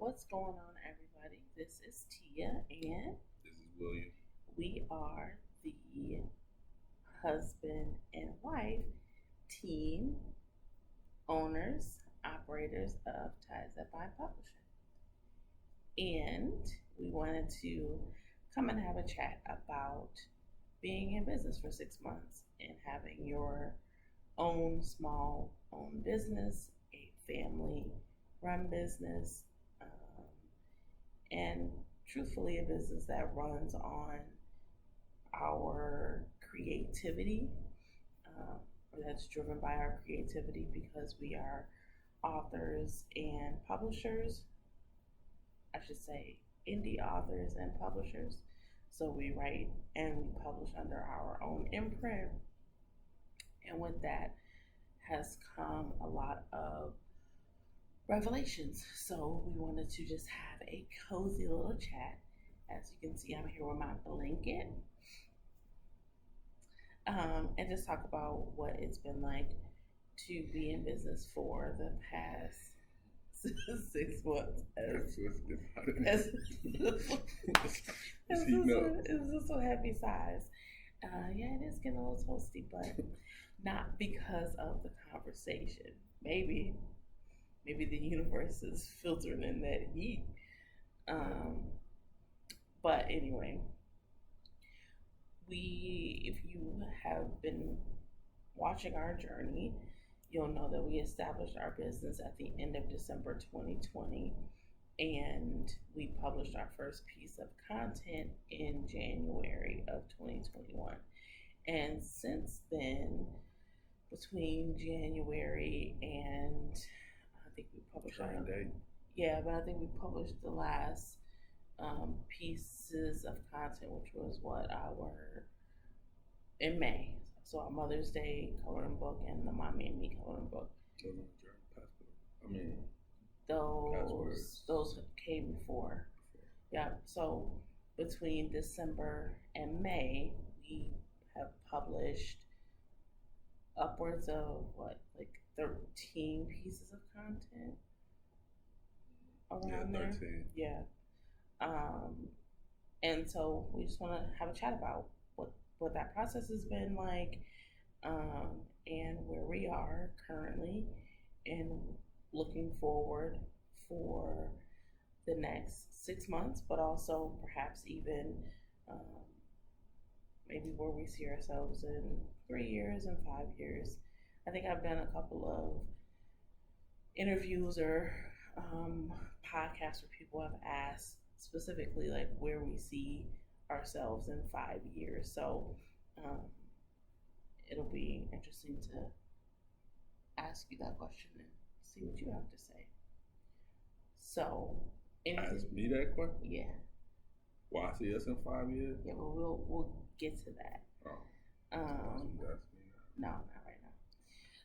What's going on, everybody? This is Tia, and This is William. we are the husband and wife team owners, operators of Ties That Bind Publishing. And we wanted to come and have a chat about being in business for 6 months and having your own small own business, a family run business, um, and truthfully, a business that runs on our creativity, um, or that's driven by our creativity because we are authors and publishers. I should say indie authors and publishers. So we write and we publish under our own imprint. And with that has come a lot of revelations. So we wanted to just have a cozy little chat. As you can see, I'm here with my blanket, and just talk about what it's been like to be in business for the past 6 months. As, it's just so heavy size. Yeah, it is getting a little toasty, but not because of the conversation. Maybe the universe is filtering in that heat. Um, but anyway, if you have been watching our journey, you'll know that we established our business at the end of December 2020, and we published our first piece of content in January of 2021. And since then, between January and I think we published but I think we published the last pieces of content, which was in May. So our Mother's Day coloring book and the Mommy and Me coloring book. Those came before. Yeah. So between December and May, we have published upwards of 13 pieces of content around there. 13. Yeah. And so we just want to have a chat about what that process has been like, and where we are currently, and looking forward for the next 6 months, but also perhaps even maybe where we see ourselves in 3 years and 5 years. I think I've done a couple of interviews or podcasts where people have asked specifically like where we see ourselves in 5 years. So it'll be interesting to ask you that question and see what you have to say. So, ask me that question? Yeah. Why I see us in 5 years? Yeah, but we'll get to that. Oh. No, not right now.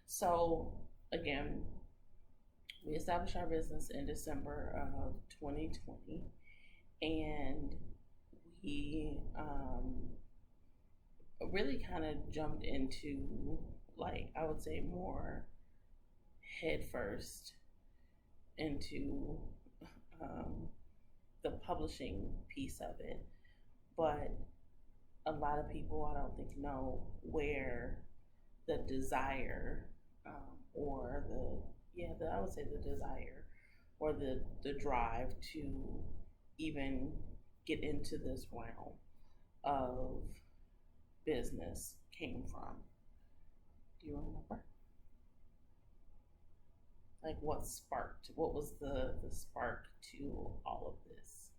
So again, we established our business in December of 2020, and we really kind of jumped into, like, I would say more head first into the publishing piece of it. But a lot of people, I don't think, know where the desire or I would say the desire or the drive to even get into this realm of business came from. Do you remember? Like what was the spark to all of this?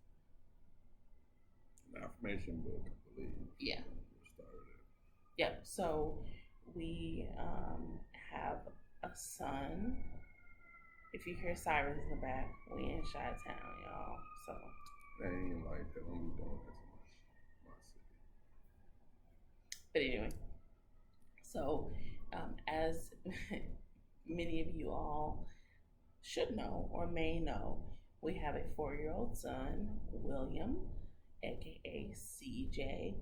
An affirmation book, I believe. Yeah. Started it. Yeah. So we have a son. If you hear sirens in the back, we in Chi-Town, y'all. So they ain't like that when we doing that to my city. But anyway, so as many of you all should know or may know, we have a 4-year-old son, William, aka CJ,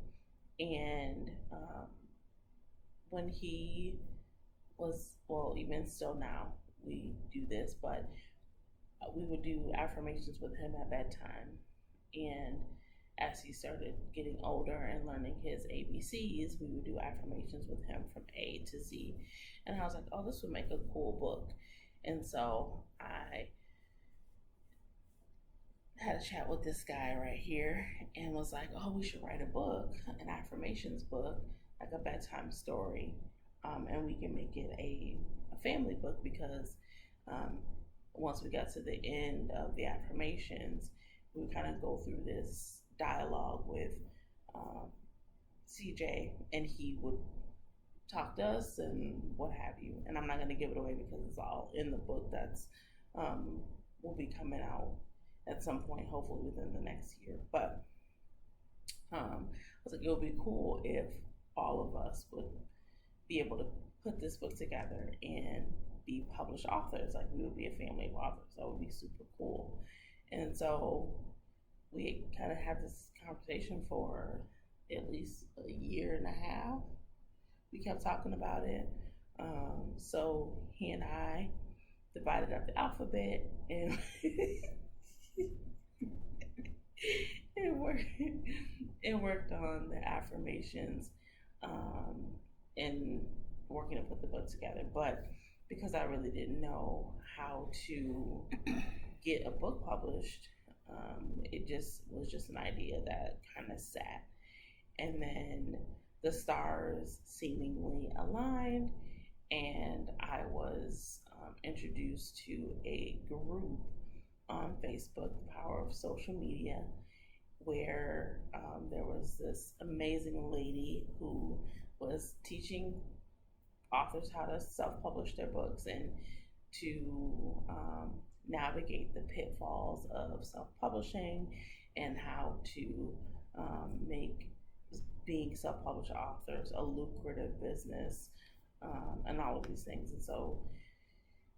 and when he was, well, even still now we do this, but we would do affirmations with him at bedtime. And as he started getting older and learning his ABCs, we would do affirmations with him from A to Z. And I was like, oh, this would make a cool book. And so I had a chat with this guy right here and was like, oh, we should write a book, an affirmations book, like a bedtime story. And we can make it a family book because once we got to the end of the affirmations, we would kind of go through this dialogue with CJ, and he would talk to us and what have you. And I'm not going to give it away because it's all in the book that's will be coming out at some point, hopefully within the next year. But I was like, it would be cool if all of us would be able to put this book together and be published authors. Like, we would be a family of authors. That would be super cool. And so we kind of had this conversation for at least a year and a half. We kept talking about it. So he and I divided up the alphabet and worked on the affirmations and working to put the book together. But because I really didn't know how to get a book published, it was just an idea that kind of sat. And then the stars seemingly aligned, and I was introduced to a group on Facebook, The Power of Social Media, where there was this amazing lady who was teaching authors how to self-publish their books and to navigate the pitfalls of self-publishing and how to make being self-published authors a lucrative business, and all of these things. And so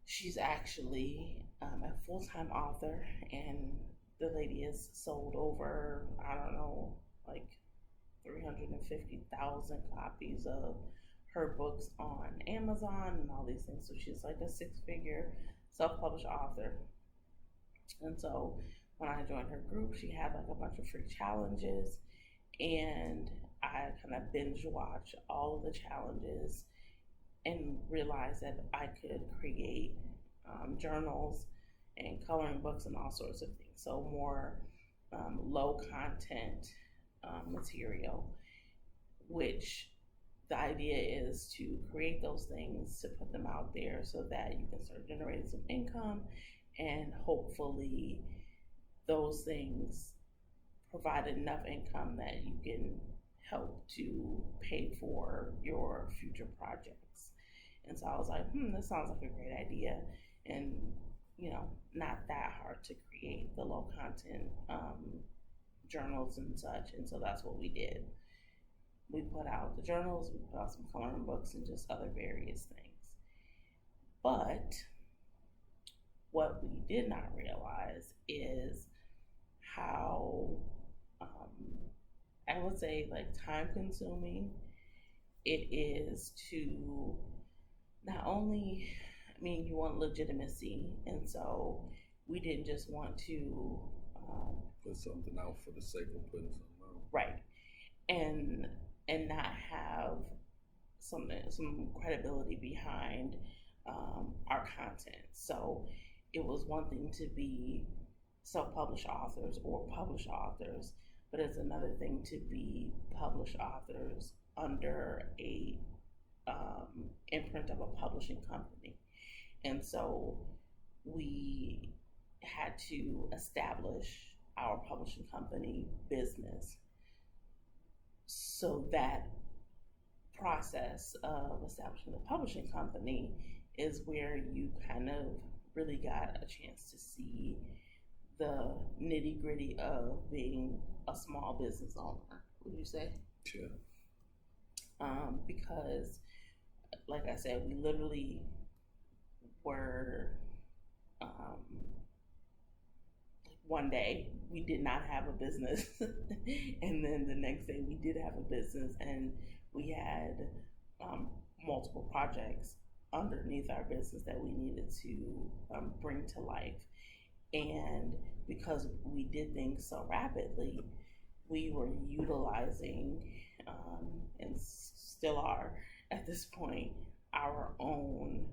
she's actually a full-time author, and the lady has sold over, I don't know, like 350,000 copies of her books on Amazon and all these things. So she's like a six-figure self-published author. And so when I joined her group, she had like a bunch of free challenges, and I kind of binge watched all of the challenges and realized that I could create journals and coloring books and all sorts of things. So more low content material, which the idea is to create those things, to put them out there so that you can start generating some income, and hopefully those things provide enough income that you can help to pay for your future projects. And so I was like, this sounds like a great idea, and not that hard to create the low content journals and such. And so that's what we did. We put out the journals, we put out some coloring books, and just other various things. But what we did not realize is how I would say like time consuming it is to not only, you want legitimacy, and so we didn't just want to put something out for the sake of putting something out. Right. And not have some credibility behind our content. So it was one thing to be self-published authors or published authors, but it's another thing to be published authors under a imprint of a publishing company. And so we had to establish our publishing company business. So that process of establishing the publishing company is where you kind of really got a chance to see the nitty gritty of being a small business owner, would you say? Sure. Because, like I said, we literally were, one day we did not have a business, and then the next day we did have a business, and we had multiple projects underneath our business that we needed to bring to life. And because we did things so rapidly, we were utilizing, and still are at this point, our own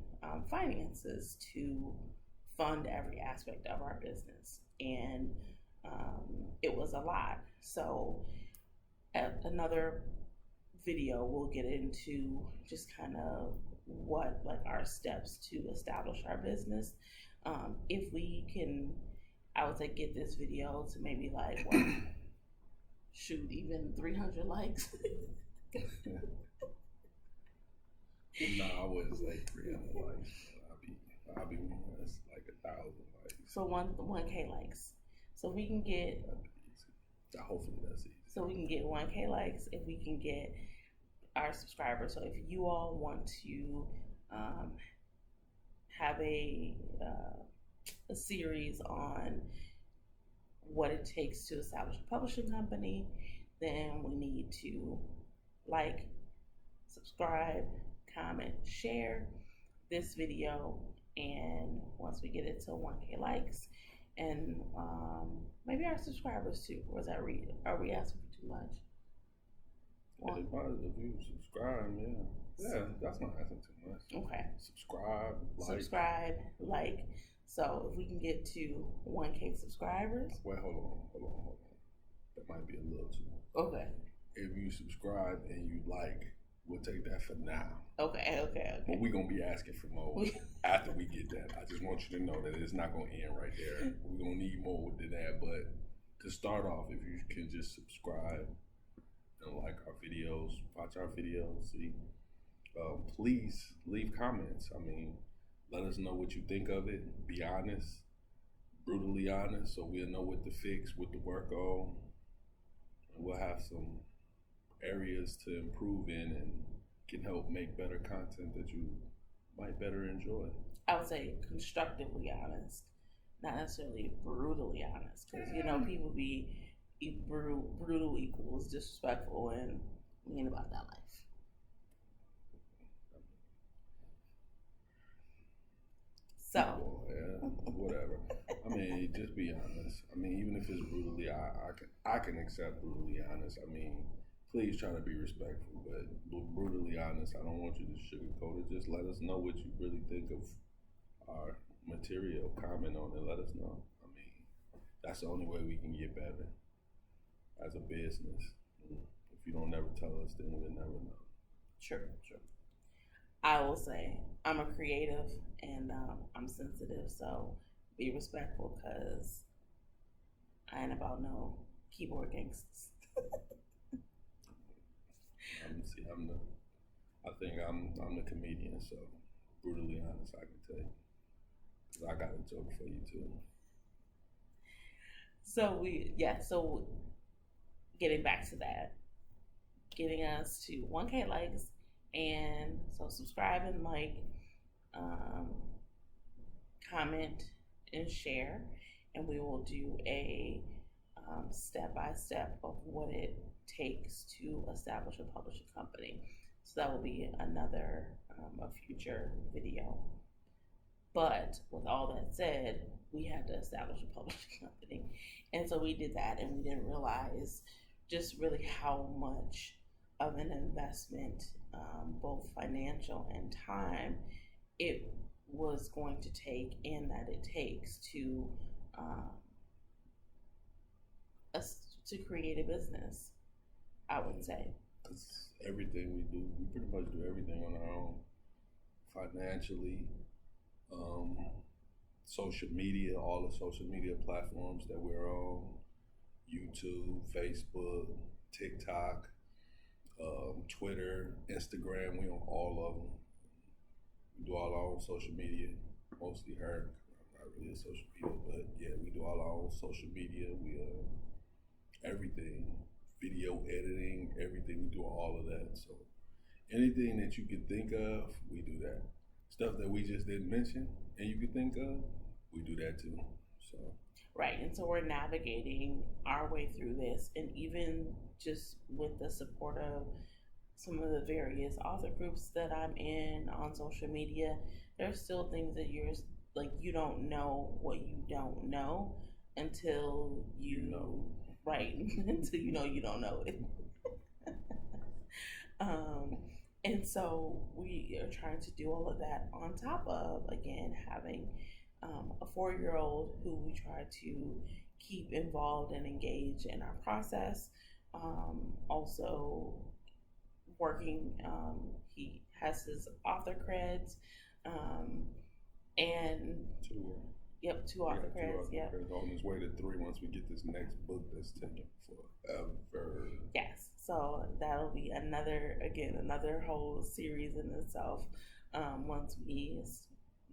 finances to fund every aspect of our business. And it was a lot. So, at another video, we'll get into just kind of what like our steps to establish our business. If we can, I would say, get this video to maybe like what, shoot, even 300 likes. No, I wouldn't say 300 likes. I'll be that's like 1,000 likes. So 1K likes. So we can get. Hopefully that's easy. So we can get 1K likes if we can get our subscribers. So if you all want to have a series on what it takes to establish a publishing company, then we need to like, subscribe, comment, share this video, and once we get it to 1K likes, and maybe our subscribers too. Or is that are we asking for too much? Well, if you subscribe, yeah, that's not asking too much. Okay. Subscribe, like. So if we can get to 1K subscribers. Wait, hold on. That might be a little too much. Okay. If you subscribe and you like, we'll take that for now. Okay. But we're gonna be asking for more after we get that. I just want you to know that it's not gonna end right there. We're gonna need more than that. But to start off, if you can just subscribe and like our videos, watch our videos, see. Please leave comments. I mean, let us know what you think of it. Be honest, brutally honest, so we'll know what to fix, what to work on. And we'll have some areas to improve in and can help make better content that you might better enjoy. I would say constructively honest, not necessarily brutally honest, because people be brutal equals disrespectful, and we ain't about that life. So whatever. I mean, just be honest. I mean, even if it's brutally, I can accept brutally honest. I mean, please try to be respectful, but brutally honest. I don't want you to sugarcoat it. Just let us know what you really think of our material. Comment on it. Let us know. I mean, that's the only way we can get better as a business. If you don't never tell us, then we'll never know. True. I will say I'm a creative and I'm sensitive, so be respectful, because I ain't about no keyboard gangsters. I think I'm the comedian, so brutally honest, I can tell you, 'cause I got a joke for you too. So getting back to that, getting us to 1K likes, and so subscribe and like, comment and share, and we will do a step-by-step of what it takes to establish a publishing company. So that will be another a future video. But with all that said, we had to establish a publishing company, and so we did that, and we didn't realize just really how much of an investment, both financial and time, it was going to take, and that it takes to create a business, I would say. Because everything we do, we pretty much do everything on our own. Financially, social media, all the social media platforms that we're on, YouTube, Facebook, TikTok, Twitter, Instagram, we on all of them. We do all our own social media, mostly her. Not really a social media, but yeah, we do all our own social media. We everything, video editing, everything. We do all of that. So anything that you could think of, we do that. Stuff that we just didn't mention and you could think of, we do that too. So right, and so we're navigating our way through this, and even just with the support of some of the various author groups that I'm in on social media, there's still things that you're like you don't know what you don't know until you know. Right. Until you don't know it. um, and so we are trying to do all of that on top of, again, having a 4-year-old who we try to keep involved and engaged in our process. Also working, he has his author creds, and Two. Yep, 2 author creds. Yep. On his way to 3 once we get this next book that's taking forever. Yes, so that'll be another whole series in itself. Once we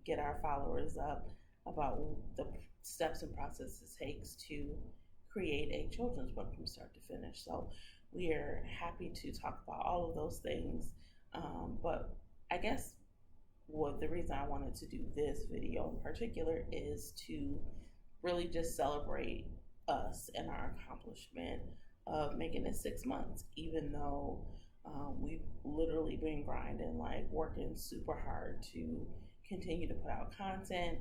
get our followers up about the steps and processes it takes to create a children's book from start to finish. So we are happy to talk about all of those things. But I guess the reason I wanted to do this video in particular is to really just celebrate us and our accomplishment of making it 6 months, even though we've literally been grinding, like working super hard to continue to put out content,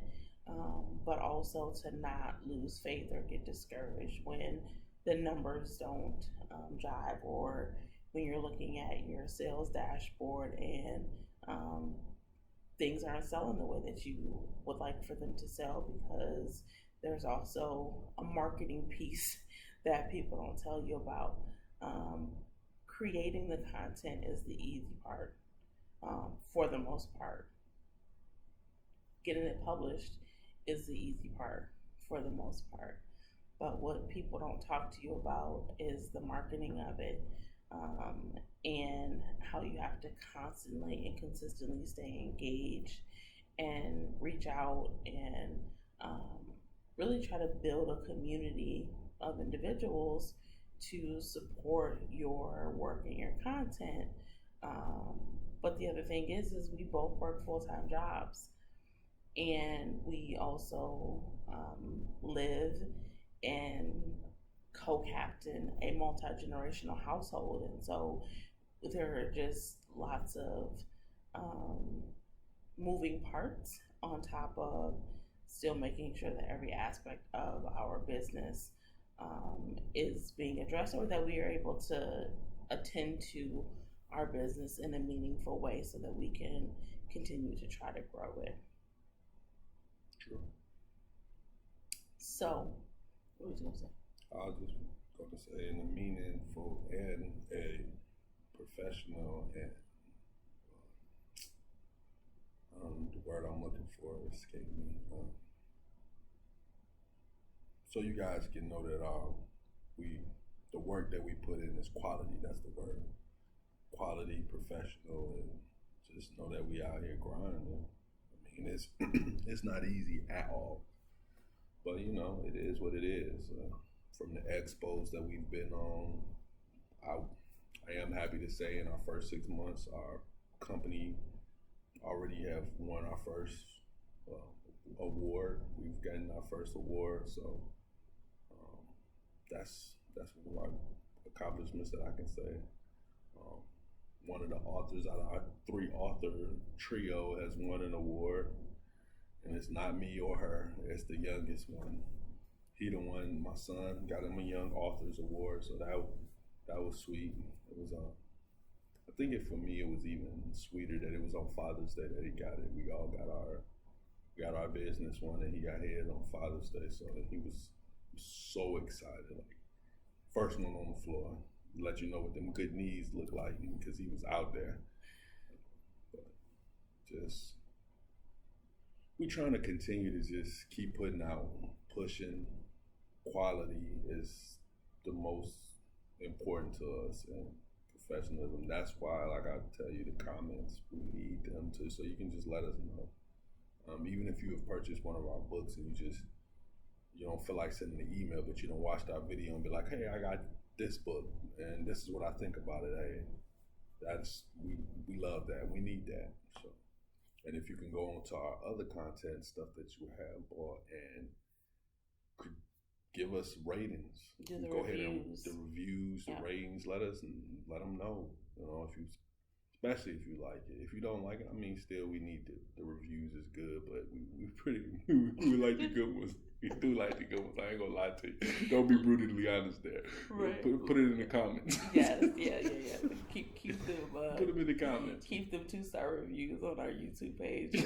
but also to not lose faith or get discouraged when the numbers don't jive, or when you're looking at your sales dashboard and things aren't selling the way that you would like for them to sell, because there's also a marketing piece that people don't tell you about. Creating the content is the easy part, for the most part. Getting it published is the easy part for the most part. But what people don't talk to you about is the marketing of it, and how you have to constantly and consistently stay engaged and reach out and really try to build a community of individuals to support your work and your content. But the other thing is we both work full-time jobs, and we also live and co-captain a multi-generational household, and so there are just lots of moving parts on top of still making sure that every aspect of our business is being addressed, or that we are able to attend to our business in a meaningful way so that we can continue to try to grow it. True. So, what was you going to say? I was just going to say, in a meaningful and a professional and the word I'm looking for escaped me. So you guys can know that the work that we put in is quality. That's the word. Quality, professional, and just know that we out here grinding. I mean, it's not easy at all, but it is what it is. From the expos that we've been on, I am happy to say in our first 6 months, our company already have won our first award. We've gotten our first award, so that's one of our accomplishments that I can say. One of the authors out of our 3-author trio has won an award, and it's not me or her, it's the youngest one. He the one, my son got him a Young Authors Award, so that was sweet. It was I think for me it was even sweeter that it was on Father's Day that he got it. We all got our business one, and he got his on Father's Day, so he was so excited. Like, first one on the floor, let you know what them good knees look like, because he was out there. But just, we trying to continue to just keep putting out, pushing. Quality is the most important to us, and professionalism. That's why, like I tell you, the comments, we need them to, so you can just let us know. Even if you have purchased one of our books and you don't feel like sending an email, but you don't watch our video and be like, hey, I got this book and this is what I think about it. Hey, we love that. We need that. So, and if you can go on to our other content stuff that you have bought and could give us ratings. Go ahead and the reviews, the ratings. Let them know. If you especially if you like it. If you don't like it, I mean, still we need the reviews is good, but we we like the good ones. We do like the good ones. I ain't gonna lie to you. Don't be brutally honest there. Right. Put it in the comments. Yes, yeah. Keep them. Put them in the comments. Keep them 2-star reviews on our YouTube page.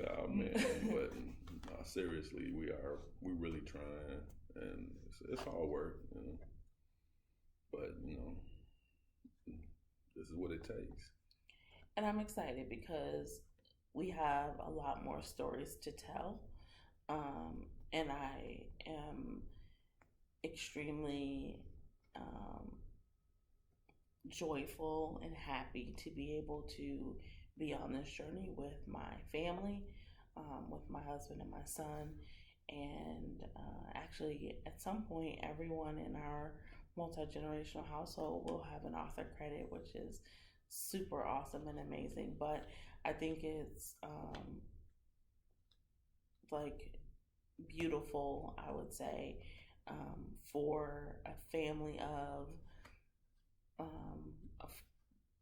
Oh man, but no, seriously, we really trying, and it's hard work, you know. But you know, this is what it takes. And I'm excited because we have a lot more stories to tell, and I am extremely joyful and happy to be able to be on this journey with my family, with my husband and my son, and actually at some point everyone in our multi-generational household will have an author credit, which is super awesome and amazing. But I think it's like beautiful, I would say, for a family of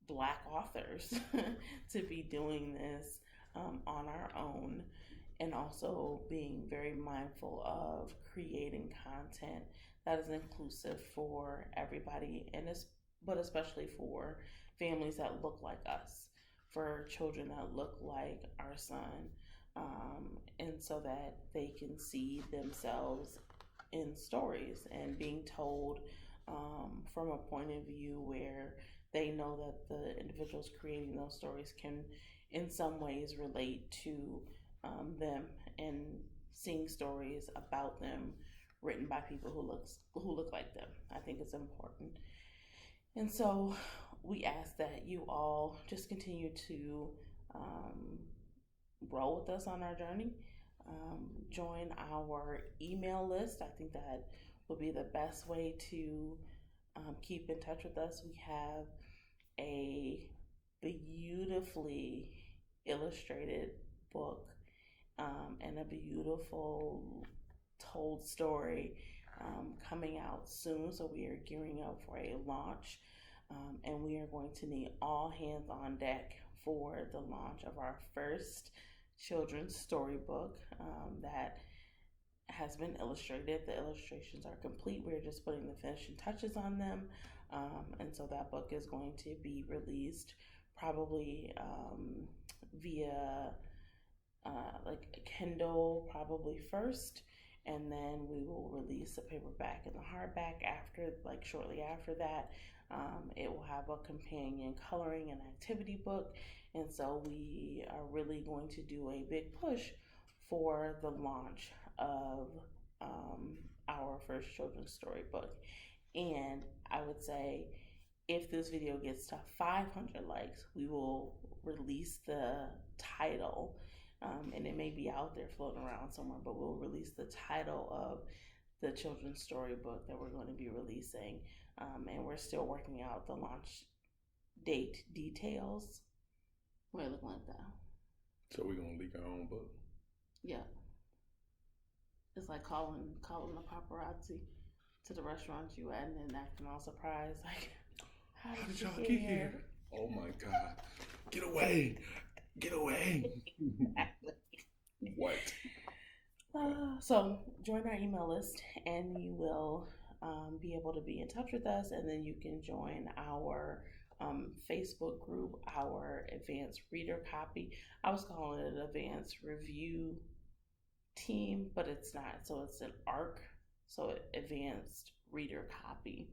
Black authors to be doing this on our own, and also being very mindful of creating content that is inclusive for everybody, but especially for families that look like us, for children that look like our son, and so that they can see themselves in stories and being told from a point of view where they know that the individuals creating those stories can in some ways relate to them, and seeing stories about them written by people who look like them. I think it's important. And so we ask that you all just continue to roll with us on our journey. Join our email list. I think that would be the best way to keep in touch with us. We have a beautifully illustrated book and a beautiful told story coming out soon. So we are gearing up for a launch, and we are going to need all hands on deck for the launch of our first children's storybook that has been illustrated. The illustrations are complete. We're just putting the finishing touches on them. And so that book is going to be released probably via like Kindle probably first, and then we will release a paperback and the hardback shortly after that. It will have a companion coloring and activity book, and so we are really going to do a big push for the launch of our first children's storybook. And I would say if this video gets to 500 likes, we will release the title, and it may be out there floating around somewhere, but we'll release the title of the children's storybook that we're going to be releasing, and we're still working out the launch date details. What are you looking like that? So we're going to leak our own book? Yeah. It's like calling the paparazzi to the restaurant you at and then acting all surprised, like, how did y'all get here? Oh my God. Get away. Get away. What? So join our email list and you will be able to be in touch with us, and then you can join our Facebook group, our advanced reader copy. I was calling it an advanced review team, but it's not. So it's an ARC, so advanced reader copy.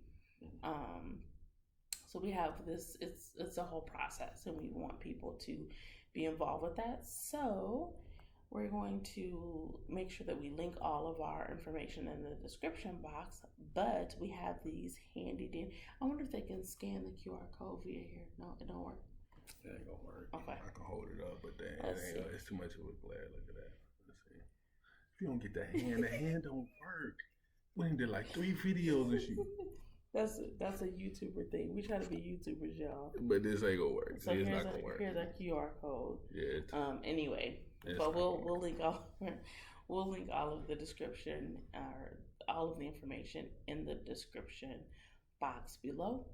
So we have this, it's a whole process, and we want people to be involved with that. So we're going to make sure that we link all of our information in the description box, but we have these handy dandy. I wonder if they can scan the QR code via here. No, it don't work. It ain't gonna work. Okay. I can hold it up, but it's too much of a glare. Look at that. Let's see. If you don't get the hand don't work. We did like 3 videos and shit. That's a YouTuber thing. We try to be YouTubers, y'all. But this ain't gonna work. So it's not gonna work. Here's our QR code. Yeah. Anyway, but we'll link all of the description, or all of the information in the description box below.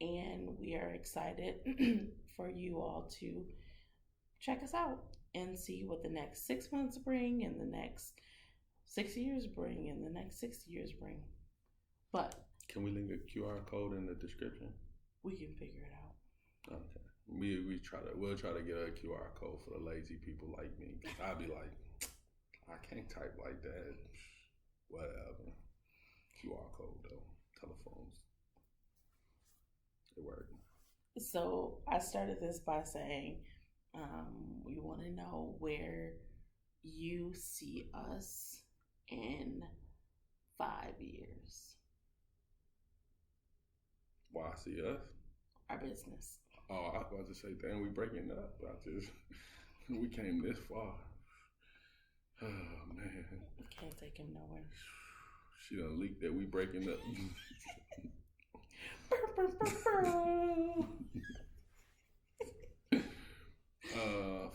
and we are excited for you all to check us out and see what the next 6 months bring, and the next 6 years bring, and the next 6 years bring. But can we link a QR code in the description? We can figure it out. Okay. We'll try to get a QR code for the lazy people like me. Cause I'll be like, I can't type like that. Whatever. QR code though. Telephones. It worked. So I started this by saying, we want to know where you see us in 5 years. Why see us? Our business. Oh, I was about to say, damn, we breaking up. We came this far. Oh, man. Can't take him nowhere. She done leaked that we breaking up.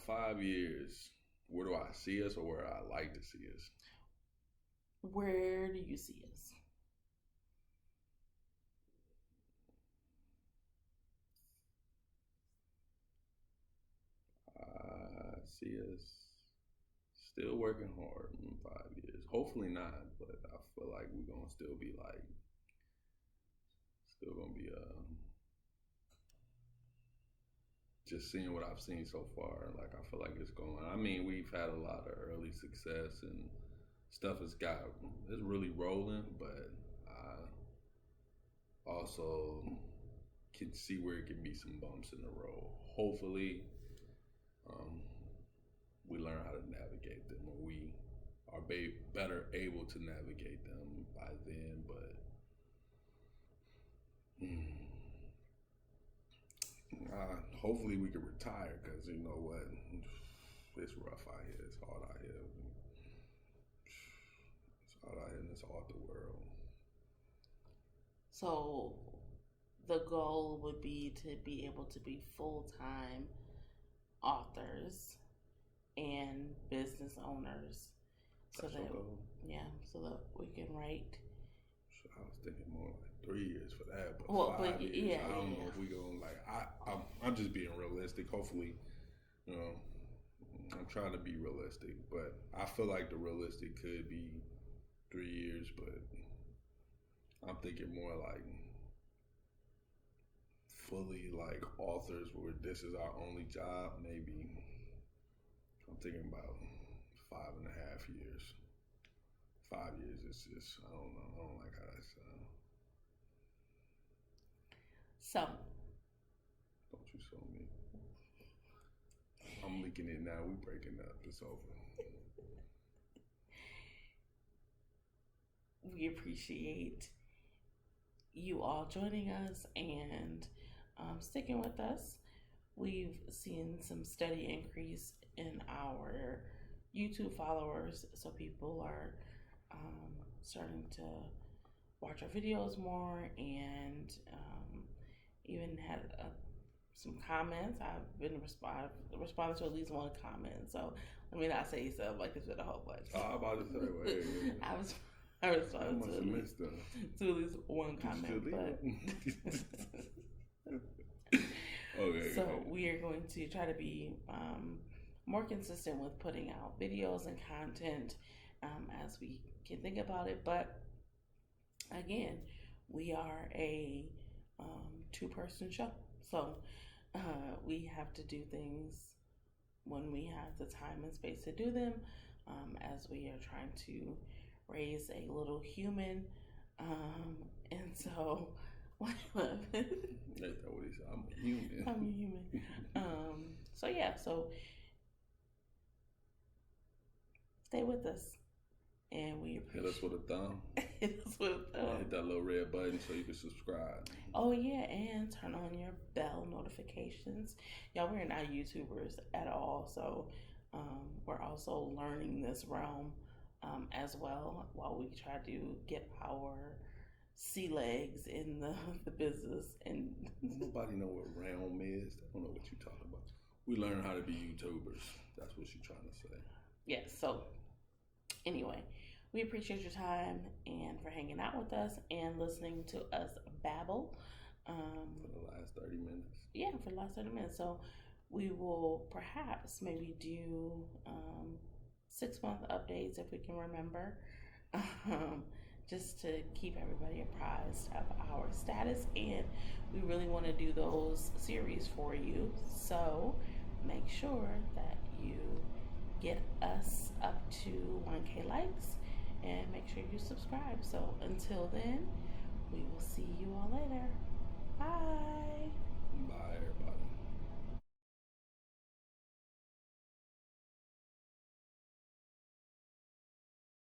5 years. Where do I see us, or where I like to see us? Where do you see us? I see us still working hard in 5 years. Hopefully not, but I feel like we're gonna still be just seeing what I've seen so far. Like, I feel like it's going. I mean, we've had a lot of early success and stuff it's really rolling, but I also can see where it can be some bumps in the road. Hopefully, we learn how to navigate them, or we are better able to navigate them by then. But hopefully we can retire, because you know what, it's rough out here. It's hard out here. It's hard out here, and it's hard the world. So the goal would be to be able to be full-time authors and business owners. So that we can write. I was thinking more like 3 years for that, but 5 years, I don't know if we go I'm just being realistic. Hopefully, you know, I'm trying to be realistic, but I feel like the realistic could be 3 years, but I'm thinking more like fully like authors where this is our only job. Maybe I'm thinking about 5.5 years. 5 years is just, I don't know. I don't like how that sounds. So. Don't you show me. I'm leaking it now. We breaking up. It's over. We appreciate you all joining us and sticking with us. We've seen some steady increase in our YouTube followers, so people are starting to watch our videos more, and even had some comments. I've responded to at least one comment, so let me not say something like it's been a whole bunch. Oh, I'm about to say, wait. I responded to at least one comment, but okay. So we are going to try to be more consistent with putting out videos and content as we can think about it. But again, we are a two-person show, so we have to do things when we have the time and space to do them, as we are trying to raise a little human, and so what? That's what he said. I'm a human. I'm a human. So stay with us, and we appreciate. Hit us with a thumb. Hit us with a thumb. Hit that little red button so you can subscribe. Oh yeah, and turn on your bell notifications. Y'all, we're not YouTubers at all, so we're also learning this realm as well, while we try to get our sea legs in the business. And nobody know what realm is. They don't know what you're talking about. We learn how to be YouTubers. That's what you're trying to say. Yeah, so anyway, we appreciate your time and for hanging out with us and listening to us babble. For the last 30 minutes. Yeah, for the last 30 minutes. So we will perhaps maybe do 6-month updates if we can remember, just to keep everybody apprised of our status. And we really want to do those series for you. So make sure that you get us up to 1K likes and make sure you subscribe. So until then, we will see you all later. Bye.